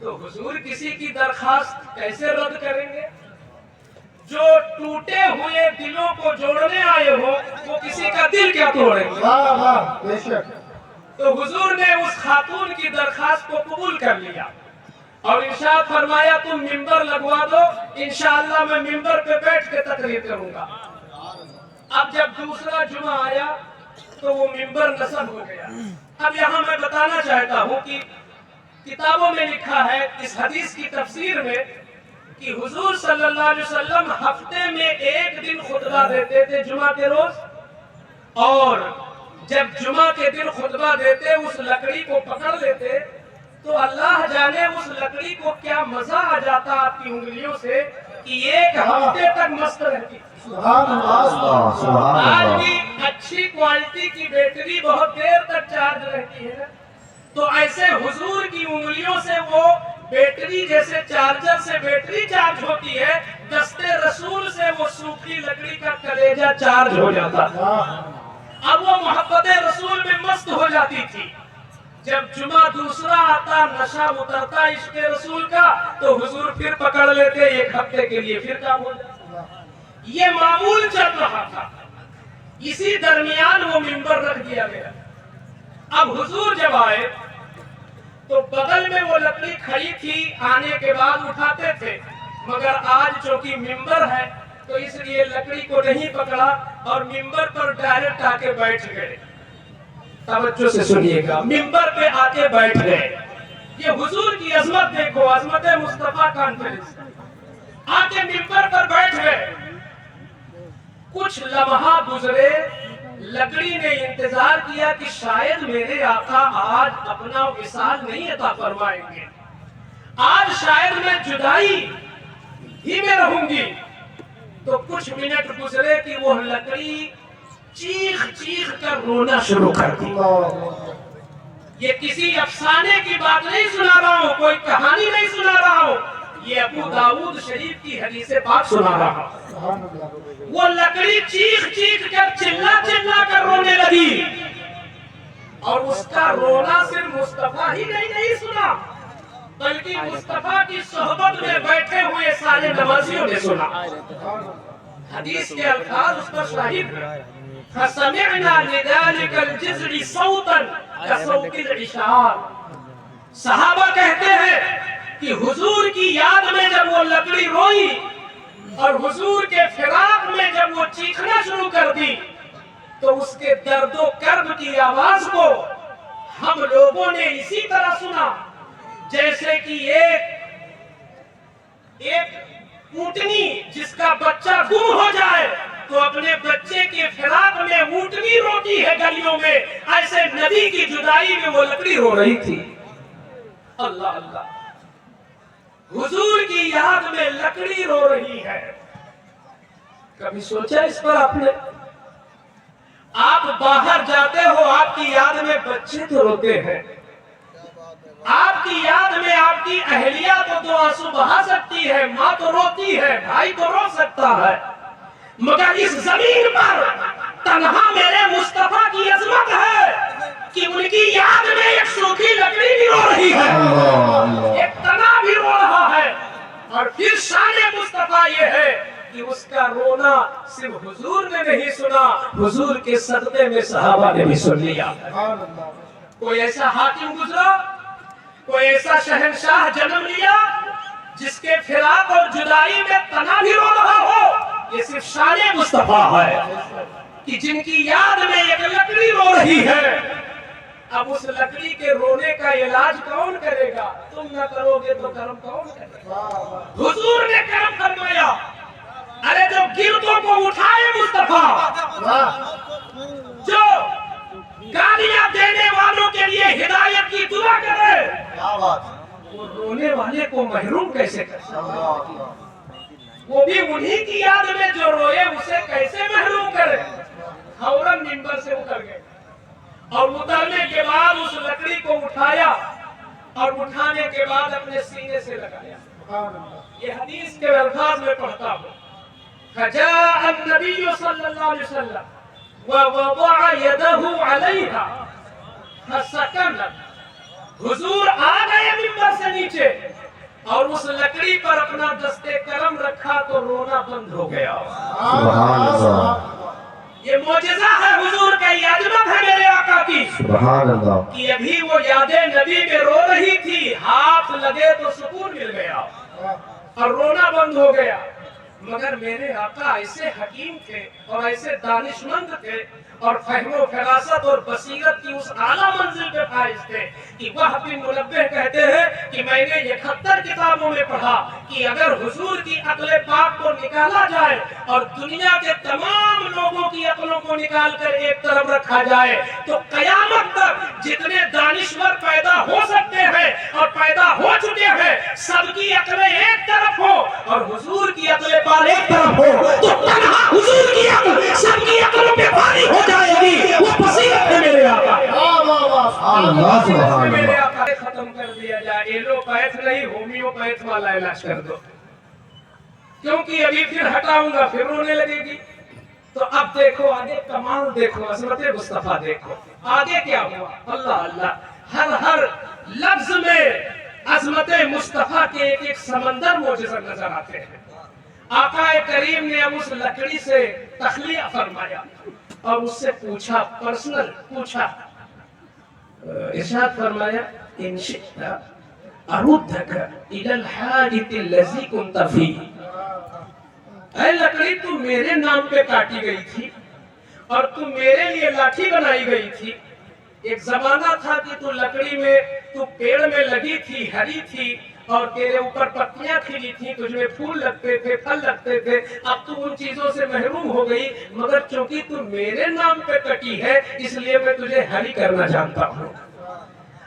تو حضور کسی کی درخواست کیسے رد کریں گے؟ جو ٹوٹے ہوئے دلوں کو جوڑنے آئے ہو وہ کسی کا دل کیا توڑیں گے؟ واہ واہ بے شک تو حضور نے اس خاتون کی درخواست کو قبول کر لیا اور ارشاد فرمایا تم ممبر لگوا دو، انشاءاللہ میں ممبر پہ بیٹھ کے تقریر کروں گا۔ اب جب دوسرا جمعہ آیا تو وہ ممبر نصب ہو گیا۔ اب یہاں میں بتانا چاہتا ہوں کہ کتابوں میں لکھا ہے اس حدیث کی تفسیر میں کہ حضور صلی اللہ علیہ وسلم ہفتے میں ایک دن خطبہ دیتے تھے جمعہ کے روز، اور جب جمعہ کے دن خطبہ دیتے اس لکڑی کو پکڑ لیتے تو اللہ جانے اس لکڑی کو کیا مزہ آ جاتا آپ کی انگلیوں سے کہ ایک ہفتے تک مست رہتی۔ سبحان اللہ سبحان آج اللہ بھی اچھی کوالٹی کی بیٹری بہت دیر تک چارج رہتی ہے، تو ایسے حضور کی انگلیوں سے وہ بیٹری جیسے چارجر سے بیٹری چارج ہوتی ہے، دستے رسول سے وہ سوکھی لکڑی کا کلیجہ چارج ہو جاتا تھا۔ اب وہ محبت رسول میں مست ہو جاتی تھی۔ جب جمعہ دوسرا آتا، نشہ اترتا عشق رسول کا، تو حضور پھر پکڑ لیتے ایک ہفتے کے لیے، پھر کام ہو جاتا۔ یہ معمول چل رہا تھا، اسی درمیان وہ ممبر رکھ دیا گیا۔ اب حضور جب آئے تو بغل میں وہ لکڑی کھڑی تھی، آنے کے بعد اٹھاتے تھے، مگر آج چونکہ ممبر ہے تو اس لیے لکڑی کو نہیں پکڑا اور ممبر پر ڈائریکٹ آ کے بیٹھ گئے۔ توجہ سے سنیے گا، ممبر پہ آ کے بیٹھ گئے۔ یہ حضور کی عظمت دیکھو، عظمت مصطفیٰ کانفرنس۔ آ کے ممبر پر بیٹھ گئے، کچھ لمحہ گزرے، لکڑی نے انتظار کیا کہ شاید میرے آقا آج اپنا وصال نہیں عطا فرمائیں گے، آج شاید میں جدائی ہی میں رہوں گی۔ تو کچھ منٹ گزرے کہ وہ لکڑی چیخ چیخ کر رونا شروع کر دی۔ یہ کسی افسانے کی بات نہیں سنا رہا ہوں، کوئی کہانی نہیں سنا رہا ہوں، یہ ابو داؤد شریف کی حدیث پاک سنا رہا ہوں۔ وہ لکڑی چیخ چیخ کر چلا چلا کر رونے لگی، اور اس کا رونا صرف مصطفیٰ ہی نہیں سنا بلکہ مصطفیٰ کی صحبت میں بیٹھے ہوئے سارے نمازیوں نے سنا۔ حدیث کے الفاظ اس پر شاہد ہیں، فَسَمِعْنَا لِذَلِكَ الْجِزْرِ صَوْتًا كَصَوْتِ الْعِشَارِ۔ صحابہ کہتے ہیں کہ حضور کی یاد میں جب وہ لکڑی روئی اور حضور کے فراق میں جب وہ چیخنا شروع کر دی تو اس کے درد و کرب کی آواز کو ہم لوگوں نے اسی طرح سنا جیسے کہ ایک اونٹنی جس کا بچہ گم ہو جائے تو اپنے بچے کے فراق میں اونٹنی روتی ہے گلیوں میں، ایسے نبی کی جدائی میں وہ لکڑی رو رہی تھی۔ اللہ اللہ، حضور کی یاد میں لکڑی رو رہی ہے۔ کبھی سوچا اس پر آپ نے؟ آپ باہر جاتے ہو، آپ کی یاد میں بچے تو روتے ہیں، آپ کی یاد میں آپ کی اہلیہ تو دو آنسو بہا سکتی ہے، ماں تو روتی ہے، بھائی تو رو سکتا ہے، مگر اس زمین پر تنہا میرے مصطفیٰ کی عظمت ہے کہ ان کی یاد میں ایک سوکھی لکڑی بھی رو رہی ہے، ایک تنا بھی رو رہا ہے۔ اور پھر شان مصطفیٰ یہ ہے کہ اس کا رونا صرف حضور نے نہیں سنا، حضور کے صدقے میں صحابہ نے بھی سن لیا۔ کوئی ایسا حاکم گزرا، کوئی ایسا شہنشاہ جنم لیا جس کے فراق اور جدائی میں تنا بھی رو رہا ہو، یہ صرف شان مصطفیٰ ہے کہ جن کی یاد میں ایک لکڑی رو رہی ہے۔ اب اس لکڑی کے رونے کا علاج کون کرے گا؟ تم نہ کرو گے تو کرم کون کرے گا؟ حضور نے کرم فرمایا، ارے جو گردوں کو اٹھائے مصطفیٰ، جو گالیاں دینے والوں کے لیے ہدایت کی دعا کرے، وہ رونے والے کو محروم کیسے کر سکتا؟ وہ بھی انہی کی یاد میں جو روئے اسے کیسے محروم کرے؟ فوراً منبر سے اتر گئے اور اترنے کے بعد اس لکڑی کو اٹھایا اور اٹھانے کے بعد اپنے سینے سے لگایا۔ یہ حدیث کے الفاظ میں پڑھتا ہوں، فجاء النبی صلی اللہ علیہ وسلم ووضع يده عليها فسكنت۔ حضور آ گئے منبر سے نیچے اور اس لکڑی پر اپنا دستے کرم رکھا تو رونا بند ہو گیا. سبحان اللہ. یہ معجزہ ہے حضور کا, یہ عظمت ہے میرے آقا کی سبحان اللہ. کہ ابھی وہ یادیں نبی میں رو رہی تھی, ہاتھ لگے تو سکون مل گیا اور رونا بند ہو گیا. مگر میرے آقا ایسے حکیم تھے اور ایسے دانشمند تھے اور فہم و فراست اور بصیرت کی اس اعلیٰ منزل پہ فائز تھے کہ وہب بن منبہ کہتے ہیں کہ میں نے 71 کتابوں میں پڑھا کہ اگر حضور کی عقل پاک کو نکالا جائے اور دنیا کے تمام لوگوں کی عقلوں کو نکال کر ایک طرف رکھا جائے تو قیامت تک جتنے دانشور پیدا ہو سکتے ہیں اور پیدا ہو چکے ہیں سب کی عقلیں ایک طرف ہو اور حضور کی عقل پاک ایک طرف ہو تو تنہا حضور کی عقل سب کی عقلوں پہ بھاری ہو جائے گی. وہ بصیرت ہے میرے آقا. اللہ سبحان میرے اللہ. آقا ختم کر دیا جائے, ایلوپیتھ نہیں ہومیوپیتھ والا علاج کر دو, کیونکہ ابھی پھر ہٹاؤں گا پھر رونے لگے گی. تو اب دیکھو آگے کمال دیکھو, عظمت مصطفیٰ دیکھو آگے کیا ہوا. اللہ اللہ, ہر لفظ میں عظمت مصطفیٰ کے ایک ایک سمندر معجزہ نظر آتے ہیں. آقا کریم نے اب اس لکڑی سے تخلیہ فرمایا اور اس سے پوچھا, پرسنل پوچھا, ارشاد فرمایا ان شئت اردک الی الحاجت الذی کنت فیہ. اے لکڑی تو میرے نام پہ کاٹی گئی تھی اور تو میرے لیے لاٹھی بنائی گئی تھی. ایک زمانہ تھا کہ تو لکڑی میں, تو پیڑ میں لگی تھی, ہری تھی اور تیرے اوپر پتیاں کھلی تھی, تجھ میں پھول لگتے تھے, پھل لگتے تھے. اب تو ان چیزوں سے محروم ہو گئی, مگر چونکہ تو میرے نام پہ کٹی ہے اس لیے میں تجھے ہری کرنا جانتا ہوں.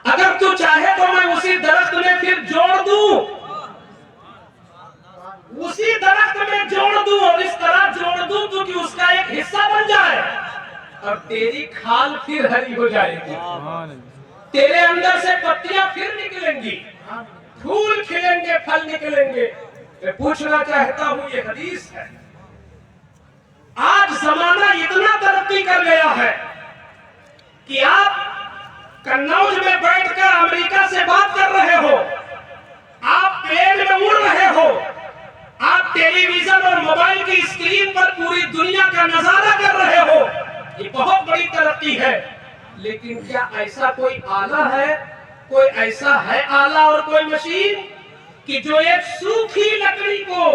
اگر تو چاہے تو میں اسی درخت میں پھر جوڑ دوں, اسی درخت میں جوڑ دوں اور اس طرح جوڑ دوں تو کہ اس کا ایک حصہ بن جائے اور تیری کھال پھر ہری ہو جائے گی, تیرے اندر سے پتیاں پھر نکلیں گی, پھول کھلیں گے, پھل نکلیں گے. میں پوچھنا چاہتا ہوں, یہ حدیث ہے, آج زمانہ اتنا ترقی کر گیا ہے کہ آپ قنوج میں بیٹھ کر امریکہ سے بات کر رہے ہو, آپ پلین میں اڑ رہے ہو, آپ ٹیلی ویژن اور موبائل کی اسکرین پر پوری دنیا کا نظارہ کر رہے ہو. یہ بہت بڑی ترقی ہے, لیکن کیا ایسا کوئی آلہ ہے, کوئی ایسا ہے آلہ اور کوئی مشین کہ جو ایک سوکھی لکڑی کو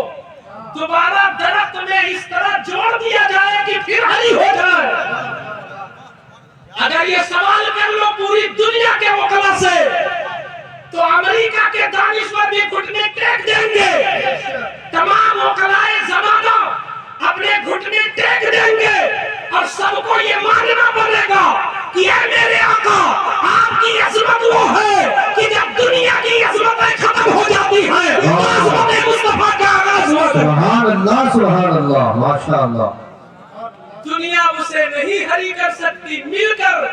دوبارہ درخت میں اس طرح جوڑ دیا جائے کہ پھر ہری ہو جائے؟ اگر یہ سوال کر لو پوری دنیا کے وکلا سے تو امریکہ کے دانشور بھی گھٹنے ٹیک دیں گے, تمام وکلائے زمانہ اپنے گھٹنے ٹیک دیں گے اور سب کو یہ ماننا پڑے گا کہ اے میرے آقا آپ کی عظمت وہ ہے کہ جب دنیا کی عظمتیں ختم ہو جاتی ہیں تو عظمت مصطفیٰ کا آغاز ہوتا ہے. سبحان اللہ, سبحان اللہ, ماشاء اللہ. دنیا اسے نہیں ہری کر سکتی مل کر,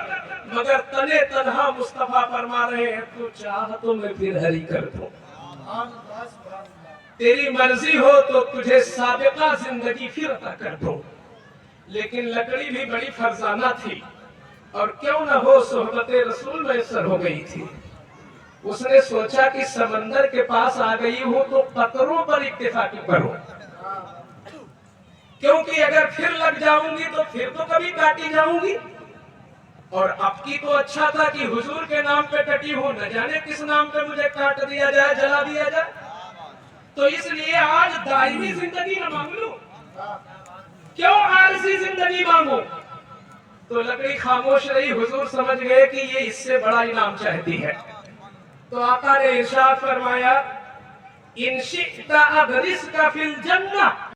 مگر تنے تنہا مصطفیٰ فرما رہے ہیں تو چاہ تو میں پھر ہری کر دوں, تیری مرضی ہو تو تجھے سابقہ زندگی پھر عطا کر دوں. لیکن لکڑی بھی بڑی فرزانہ تھی اور کیوں نہ ہو صحبت رسول میسر ہو گئی تھی. اس نے سوچا کہ سمندر کے پاس آ گئی ہوں تو قطروں پر اتفاقی کروں, کیونکہ اگر پھر لگ جاؤں گی تو پھر تو کبھی کاٹی جاؤں گی. اور اب کی تو اچھا تھا کہ حضور کے نام پہ کٹی ہوں, نہ جانے کس نام پہ مجھے کاٹ دیا جائے, جلا دیا جائے. تو اس لیے آج دائمی زندگی نہ مانگ لوں, کیوں عارضی زندگی مانگوں؟ تو لکڑی خاموش رہی. حضور سمجھ گئے کہ یہ اس سے بڑا انعام چاہتی ہے. تو آقا نے ارشاد فرمایا ان شئت اغرسک فی الجنہ,